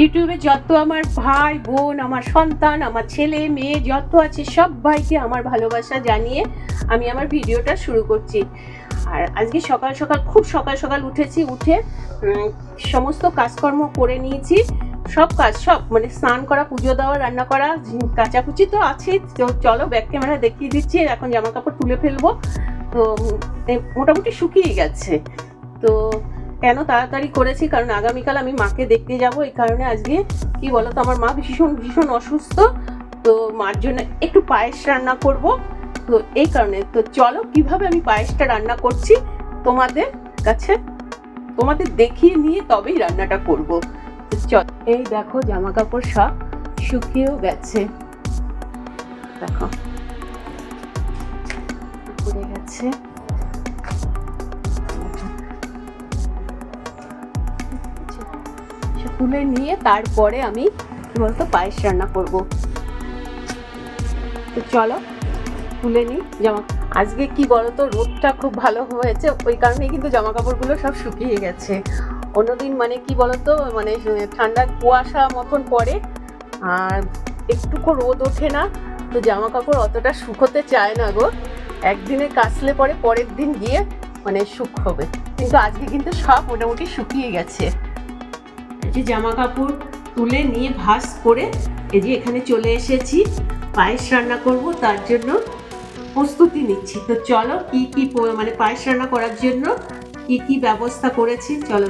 ইউটিউবে যত আমার ভাই বোন, আমার সন্তান, আমার ছেলে মেয়ে যত আছে সবাইকে আমার ভালোবাসা জানিয়ে আমি আমার ভিডিওটা শুরু করছি। আর আজকে সকাল সকাল খুব সকাল সকাল উঠেছি, উঠে সমস্ত কাজকর্ম করে নিয়েছি। সব মানে স্নান করা, পুজো দেওয়া, রান্না করা, কাচাকুচি তো আছেই। তো চলো ব্যাক ক্যামেরা দেখিয়ে দিচ্ছি। এখন জামা কাপড় তুলে ফেলবো। তো মোটামুটি শুকিয়ে গেছে। তো কেন তাড়াতাড়ি করেছি, কারণ আগামীকাল আমি মাকে দেখতে যাব। এই কারণে আজকে কি বলতো, আমার মা ভীষণ ভীষণ অসুস্থ। তো মার জন্য একটু পায়েস রান্না করব। তো এই কারণে তো চলো কিভাবে আমি পায়েসটা রান্না করছি তোমাদের কাছে, তোমাদের দেখিয়ে নিয়ে তবেই রান্নাটা করব। তো চল, এই দেখো জামা কাপড় সব শুকিয়েও গেছে, দেখো পড়ে গেছে। তুলে নিয়ে তারপরে আমি কি বলতো পায়েস রান্না করব। তো চলো তুলে নিই জামা। আজকে কি বলতো, রোদটা খুব ভালো হয়েছে, ওই কারণেই কিন্তু জামা কাপড়গুলো সব শুকিয়ে গেছে। অন্যদিন মানে কি বলতো, মানে ঠান্ডা কুয়াশা মতন পড়ে আর একটুকু রোদ ওঠে না, তো জামা কাপড় অতটা শুকোতে চায় না গো। একদিনে কাচলে পরে পরের দিন গিয়ে মানে শুকোবে, কিন্তু আজকে কিন্তু সব মোটামুটি শুকিয়ে গেছে। এই যে জামা কাপড় তুলে নিয়ে ভাঁজ করে এই যে এখানে চলে এসেছি, পায়েস রান্না করব, তার জন্য প্রস্তুতি নিচ্ছি। তো চলো কি কি মানে পায়েস রান্না করার জন্য কি কি ব্যবস্থা করেছি চলো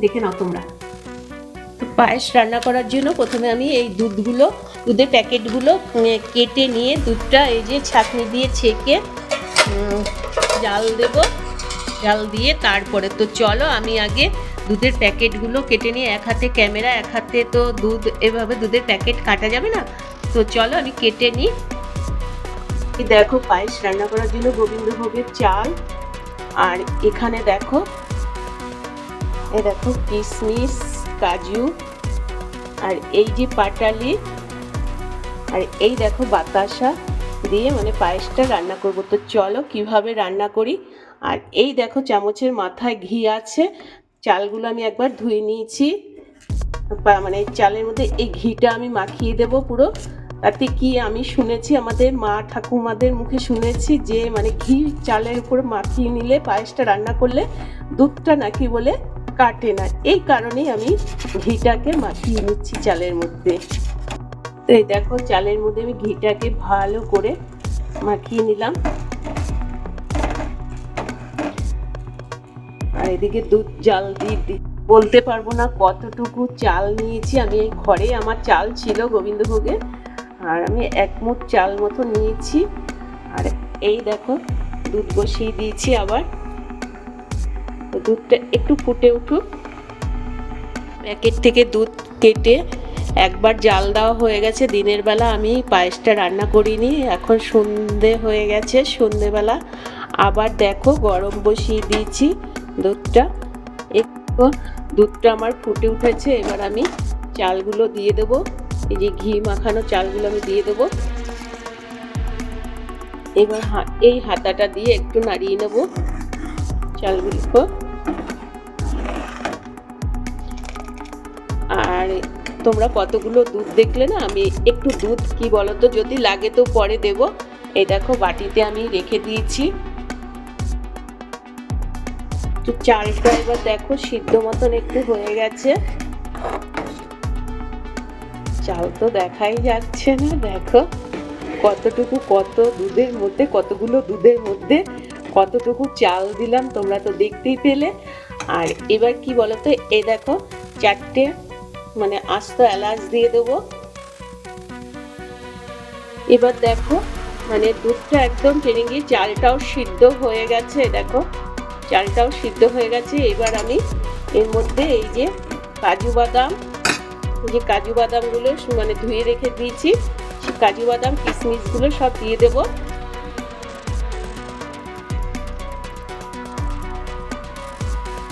দেখে নাও তোমরা। তো পায়েস রান্না করার জন্য প্রথমে আমি এই দুধের প্যাকেটগুলো কেটে নিয়ে দুধটা এই যে ছাঁকনি দিয়ে ছেঁকে জাল দেব। জাল দিয়ে তারপরে তো চলো আমি আগে দুধের প্যাকেটগুলো কেটে নিয়ে, এক হাতে ক্যামেরা, এক হাতে তো দুধ, এভাবে দুধের প্যাকেট কাটা যাবে না। তো চলো আমি কেটে নিই। দেখো পায়েস রান্না করার জন্য গোবিন্দভোগের চাল, আর এখানে দেখো কিশমিশ, কাজু, আর এই যে পাটালি, আর এই দেখো বাতাসা দিয়ে মানে পায়েসটা রান্না করব। তো চলো কিভাবে রান্না করি। আর এই দেখো চামচের মাথায় ঘি আছে। চালগুলো আমি একবার ধুয়ে নিয়েছি, মানে চালের মধ্যে এই ঘিটা আমি মাখিয়ে দেব পুরো। তাতে কি আমি শুনেছি, আমাদের মা ঠাকুমাদের মুখে শুনেছি যে মানে ঘি চালের উপর মাখিয়ে নিলে পায়েসটা রান্না করলে দুধটা নাকি বলে কাটে না। এই কারণেই আমি ঘিটাকে মাখিয়ে নিচ্ছি চালের মধ্যে। তো এই দেখো চালের মধ্যে আমি ঘিটাকে ভালো করে মাখিয়ে নিলাম। আর এদিকে দুধ জাল দিয়ে বলতে পারবো না কতটুকু চাল নিয়েছি আমি। এই ঘরে আমার চাল ছিল গোবিন্দভোগের, আর আমি 1 মুঠ চাল মতো নিয়েছি। আর এই দেখো দুধ বসিয়ে দিয়েছি আবার। তো দুধটা একটু ফুটে উঠুক। প্যাকেট থেকে দুধ কেটে একবার জাল দেওয়া হয়ে গেছে। দিনের বেলা আমি পায়েসটা রান্না করিনি, এখন সন্ধে হয়ে গেছে, সন্ধেবেলা আবার দেখো গরম বসিয়ে দিয়েছি দুধটা। একটু দুধটা আমার ফুটে উঠেছে, এবার আমি চালগুলো দিয়ে দেবো। এই যে ঘি মাখানো চালগুলো আমি দিয়ে দেবো। এবার এই হাতাটা দিয়ে একটু নাড়িয়ে নেব চালগুলো। আর তোমরা কতগুলো দুধ দেখলে না, আমি একটু দুধ কি বলতো যদি লাগে তো পরে দেব। এই দেখো বাটিতে আমি রেখে দিয়েছি। তো চালটা এবার দেখো সিদ্ধ মতন একটু হয়ে গেছে। চাল তো দেখাই যাচ্ছে না, দেখো কতটুকু, কতগুলো দুধের মধ্যে কতটুকু চাল দিলাম, তোমরা তো দেখতেই পেলে। আর এবার কি বলতো, এই দেখো 4টে মানে আস্ত এলাচ দিয়ে দেবো। এবার দেখো মানে দুধটা একদম টেনে গিয়ে চালটাও সিদ্ধ হয়ে গেছে। দেখো চালটাও সিদ্ধ হয়ে গেছে। এবার আমি এর মধ্যে এই যে কাজু বাদামগুলো মানে ধুয়ে রেখে দিয়েছি, কাজু বাদাম কিশমিশগুলো সব দিয়ে দেব।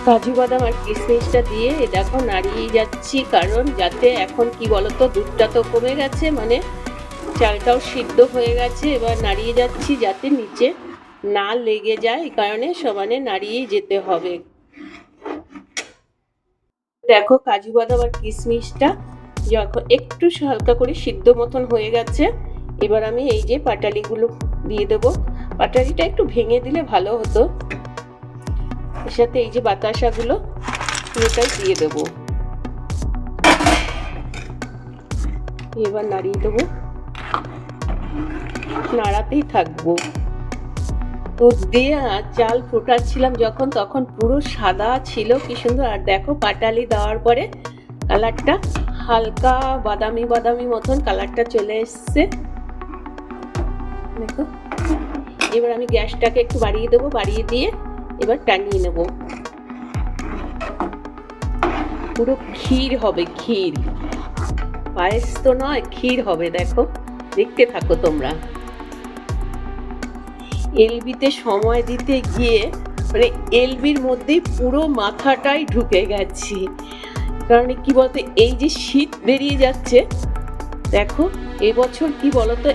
কাজু বাদাম আর কিশমিশটা দিয়ে দেখো নাড়িয়ে যাচ্ছি, কারণ যাতে এখন কি বলতো দুধটা তো কমে গেছে, মানে চালটাও সিদ্ধ হয়ে গেছে। এবার নাড়িয়ে যাচ্ছি যাতে নিচে না লেগে যায়, এই কারণে সমানে নাড়িয়েই যেতে হবে। দেখো কাজু বাদাম আর কিশমিশটা যখন একটু হালকা করে সিদ্ধ মতন হয়ে গেছে, এবার আমি এই যে পাটালিগুলো দিয়ে দেবো। পাটালিটা একটু ভেঙে দিলে ভালো হতো। এর সাথে এই যে বাতাসাগুলো পুরোটাই দিয়ে দেবো। এবার নাড়িয়ে দেবো, নাড়াতেই থাকবো। দুধ দিয়ে চাল ফোটাচ্ছিলাম যখন, তখন পুরো সাদা ছিল, কি সুন্দর। আর দেখো পাটালি দেওয়ার পরে কালারটা হালকা বাদামি বাদামি মতন কালারটা চলে এসছে, দেখো। এবার আমি গ্যাসটাকে একটু বাড়িয়ে দেবো, বাড়িয়ে দিয়ে এবার টানিয়ে নেব। পুরো ক্ষীর হবে, ক্ষীর, পায়েস তো নয়, ক্ষীর হবে। দেখো, দেখতে থাকো তোমরা। এলবিতে সময় দিতে গিয়ে মানে এলবির মধ্যেই পুরো মাথাটাই ঢুকে গেছি। কারণ কি বলতো, এই যে শীত বেরিয়ে যাচ্ছে, দেখো এবছর কি বলতো,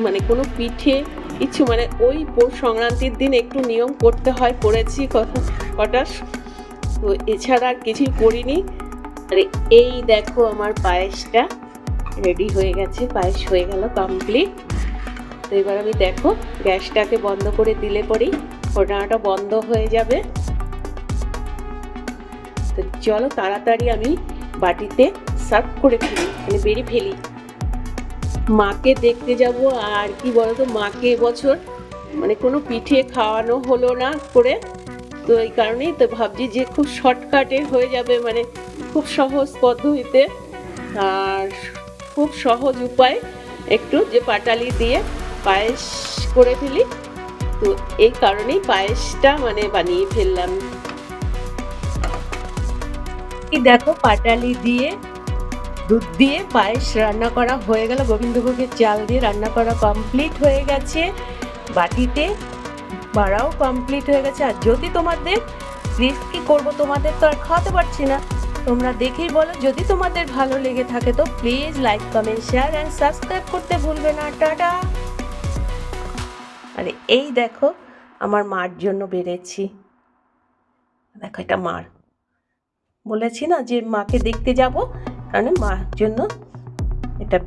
মানে কোনো পিঠে কিছু মানে ওই পৌষ সংক্রান্তির দিন একটু নিয়ম করতে হয়, করেছি কটা, তো এছাড়া আর কিছুই করিনি। আরে এই দেখো আমার পায়েসটা রেডি হয়ে গেছে, পায়েস হয়ে গেল কমপ্লিট। তো এবার আমি দেখো গ্যাসটাকে বন্ধ করে দিলে পরেই ফোটানোটা বন্ধ হয়ে যাবে। তো চলো তাড়াতাড়ি আমি বাটিতে সার্ভ করে ফেলি, মানে বেরিয়ে ফেলি। মাকে দেখতে যাব, আর কি বলতো, মাকে এবছর মানে কোনো পিঠে খাওয়ানো হলো না করে, তো এই কারণেই তো ভাবছি যে খুব শর্টকাটে হয়ে যাবে, মানে খুব সহজ পদ্ধতিতে আর খুব সহজ উপায় একটু, যে পাটালি দিয়ে পায়েস করে ফেলি। তো এই কারণেই পায়েসটা মানে বানিয়ে ফেললাম। এই দেখো পাটালি দিয়ে দুধ দিয়ে পায়েস রান্না করা হয়ে গেল, গোবিন্দভোগের চাল দিয়ে রান্না করা কমপ্লিট হয়ে গেছে। বাটিতে বাড়াও কমপ্লিট হয়ে গেছে। আর যদি তোমাদের কি করবো, তোমাদের তো আর খাওয়াতে পারছি না, তোমরা দেখেই বলো। যদি তোমাদের ভালো লেগে থাকে তো please like comment share and subscribe করতে ভুলবে না। টাটা। আরে এই দেখো আমার মার জন্য বেড়েছি, দেখো এটা মার, বলেছি না যে মাকে দেখতে যাব, কারণ মার জন্য এটা